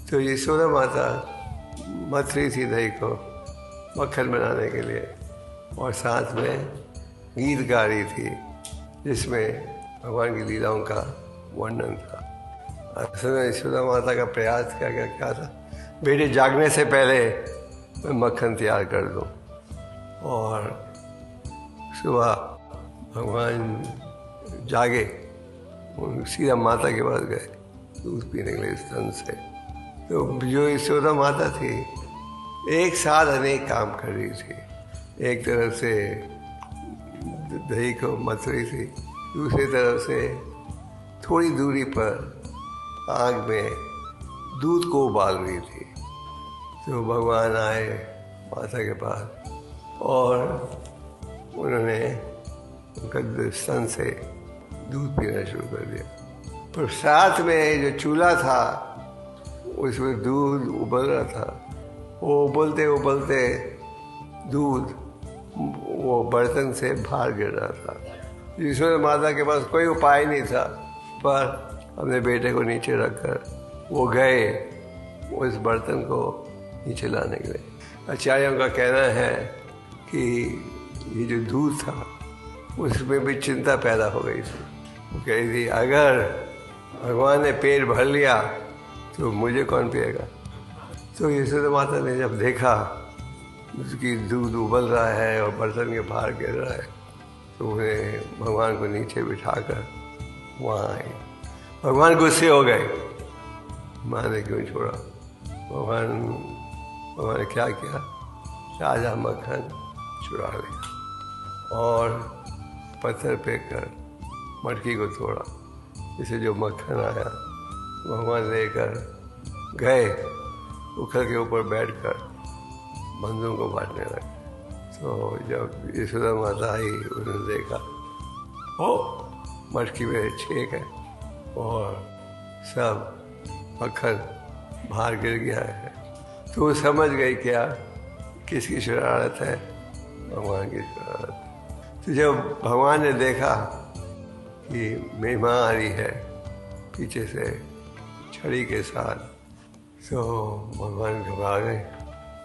तो यशोदा माता मथ रही थी दही को मक्खन बनाने के लिए और साथ में गीत गा रही थी जिसमें भगवान की लीलाओं का वर्णन था। असल में यशोदा माता का प्रयास क्या था, बेटे जागने से पहले मैं मक्खन तैयार कर दूं। और सुबह भगवान जागे, सीधा माता के पास गए दूध पीने के लिए स्तन से। तो जो यशोदा माता थी एक साथ अनेक काम कर रही थी। एक तरफ से दही को मथ रही थी, दूसरी तरफ से थोड़ी दूरी पर आग में दूध को उबाल रही थी। तो भगवान आए माता के पास और उन्होंने उनका स्तन से दूध पीना शुरू कर दिया। पर साथ में जो चूल्हा था उसमें दूध उबल रहा था। वो उबलते उबलते दूध वो बर्तन से बाहर गिर रहा था। यशोदा माता के पास कोई उपाय नहीं था, पर अपने बेटे को नीचे रखकर वो गए उस बर्तन को नीचे लाने के लिए। आचार्यों का कहना है कि ये जो दूध था उसमें भी चिंता पैदा हो गई थी। वो कह रही थी अगर भगवान ने पेट भर लिया तो मुझे कौन पिएगा। तो यशोदा माता ने जब देखा उसकी दूध उबल रहा है और बर्तन के बाहर गिर रहा है तो उन्हें भगवान को नीचे बिठाकर वहाँ आए। भगवान गुस्से हो गए, माँ ने क्यों छोड़ा। भगवान ने क्या किया, ताजा मक्खन चुरा लिया और पत्थर फेंक कर मटकी को तोड़ा। इसे जो मक्खन आया भगवान लेकर गए, उखल के ऊपर बैठकर बंदों को बांटने लगे। तो जब यशोदा माता आई उन्होंने देखा ओ मटकी में छेक है और सब मक्खन बाहर गिर गया है। तो वो समझ गई क्या किसकी शरारत है, भगवान की शरारत। तो जब भगवान ने देखा कि मेरी माँ आ रही है पीछे से छड़ी के साथ, तो भगवान घबरा गए,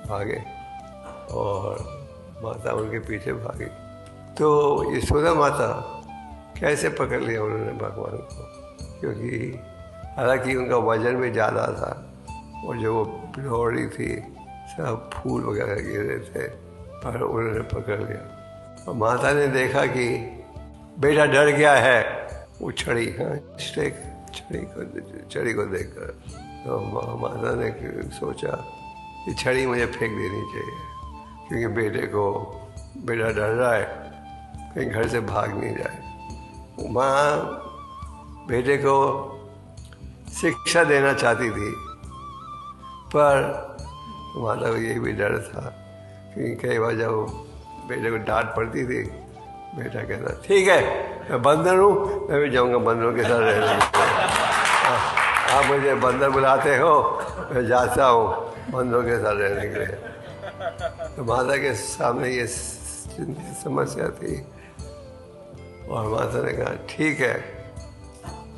भागे और माता उनके पीछे भागी। तो यशोदा माता कैसे पकड़ लिया उन्होंने भगवान को, क्योंकि हालांकि उनका वजन भी ज़्यादा था और जो वो बिलोड़ी थी सब फूल वगैरह गिर रहे थे, पर उन्होंने पकड़ लिया। और माता ने देखा कि बेटा डर गया है, वो छड़ी को देखकर तो माता ने सोचा कि छड़ी मुझे फेंक देनी चाहिए, क्योंकि बेटा डर रहा है कहीं घर से भाग नहीं जाए। माँ बेटे को शिक्षा देना चाहती थी, पर माता को ये भी डर था क्योंकि कई बार जब बेटे को डांट पड़ती थी बेटा कहता ठीक है मैं बंदर हूँ, मैं भी जाऊँगा बंदरों के साथ रहने। आप मुझे बंदर बुलाते हो, मैं जाता हूँ बंदरों के साथ रहने के लिए। तो माता के सामने ये समस्या थी और माता ने कहा ठीक है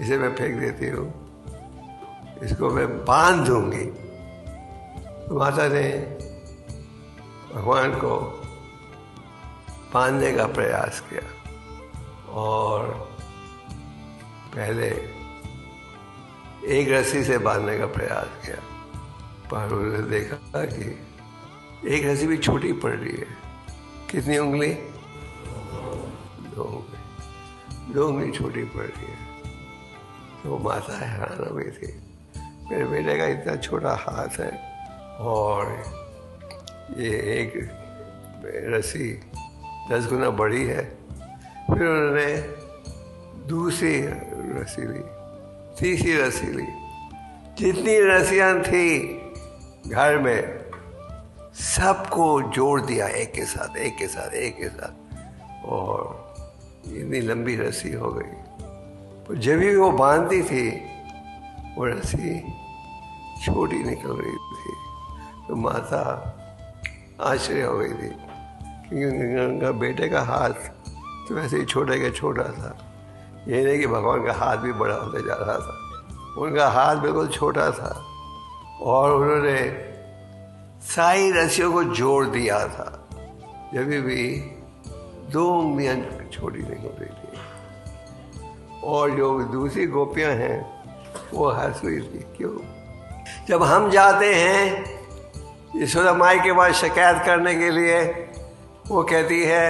इसे मैं फेंक देती हूँ, इसको मैं बांध दूंगी। तो माता ने भगवान को बांधने का प्रयास किया और पहले एक रस्सी से बांधने का प्रयास किया, पर उन्होंने देखा कि एक रस्सी भी छोटी पड़ रही है। कितनी उंगली? 2 उंगली छोटी पड़ रही है। तो माता हैरान हो गई थी, मेरे बेटे का इतना छोटा हाथ है और ये एक रस्सी 10 गुना बड़ी है। फिर उन्होंने दूसरी रस्सी ली, तीसरी रस्सी ली, जितनी रस्सियाँ थी घर में सबको जोड़ दिया एक के साथ और इतनी लंबी रस्सी हो गई। पर जब भी वो बांधती थी वो रस्सी छोटी निकल रही थी। तो माता आश्चर्य हो गई थी क्योंकि उनका बेटे का हाथ तो वैसे ही छोटा था। ये नहीं कि भगवान का हाथ भी बड़ा होता जा रहा था, उनका हाथ बिल्कुल छोटा था और उन्होंने सारी रस्सियों को जोड़ दिया था, जब भी 2 उंगलियां छोटी नहीं हो रही थी। और जो दूसरी गोपियां हैं वो हंस रही थी। क्यों? जब हम जाते हैं यशोदा माई के पास शिकायत करने के लिए, वो कहती है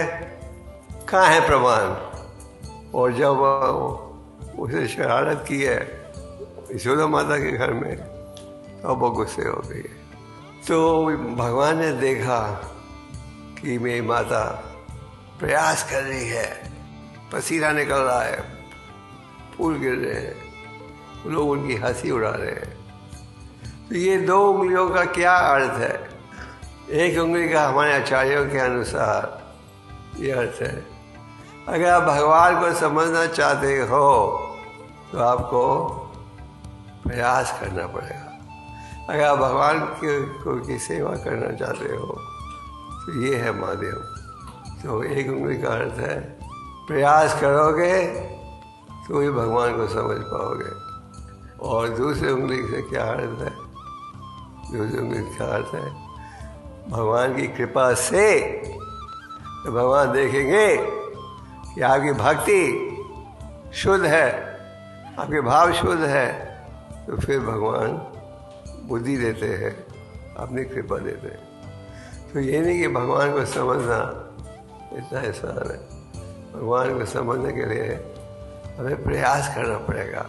कहाँ है प्रमाण। और जब उसे शरारत की है यशोदा माता के घर में, तब वो गुस्से हो गई है। तो भगवान ने देखा कि मेरी माता प्रयास कर रही है, पसीना निकल रहा है, फूल गिर रहे हैं, लोग उनकी हंसी उड़ा रहे हैं। तो ये 2 उंगलियों का क्या अर्थ है? एक उंगली का हमारे आचार्यों के अनुसार ये अर्थ है, अगर आप भगवान को समझना चाहते हो तो आपको प्रयास करना पड़ेगा। अगर आप भगवान की सेवा करना चाहते हो तो ये है माध्यम। तो एक उंगली का अर्थ है प्रयास करोगे तो ही भगवान को समझ पाओगे। और दूसरी उंगली से क्या अर्थ है? दूसरी उंगली का अर्थ है भगवान की कृपा से तो भगवान देखेंगे कि आपकी भक्ति शुद्ध है, आपके भाव शुद्ध है, तो फिर भगवान बुद्धि देते हैं, अपनी कृपा देते हैं। तो ये नहीं कि भगवान को समझना इतना आसान है। भगवान को समझने के लिए हमें प्रयास करना पड़ेगा।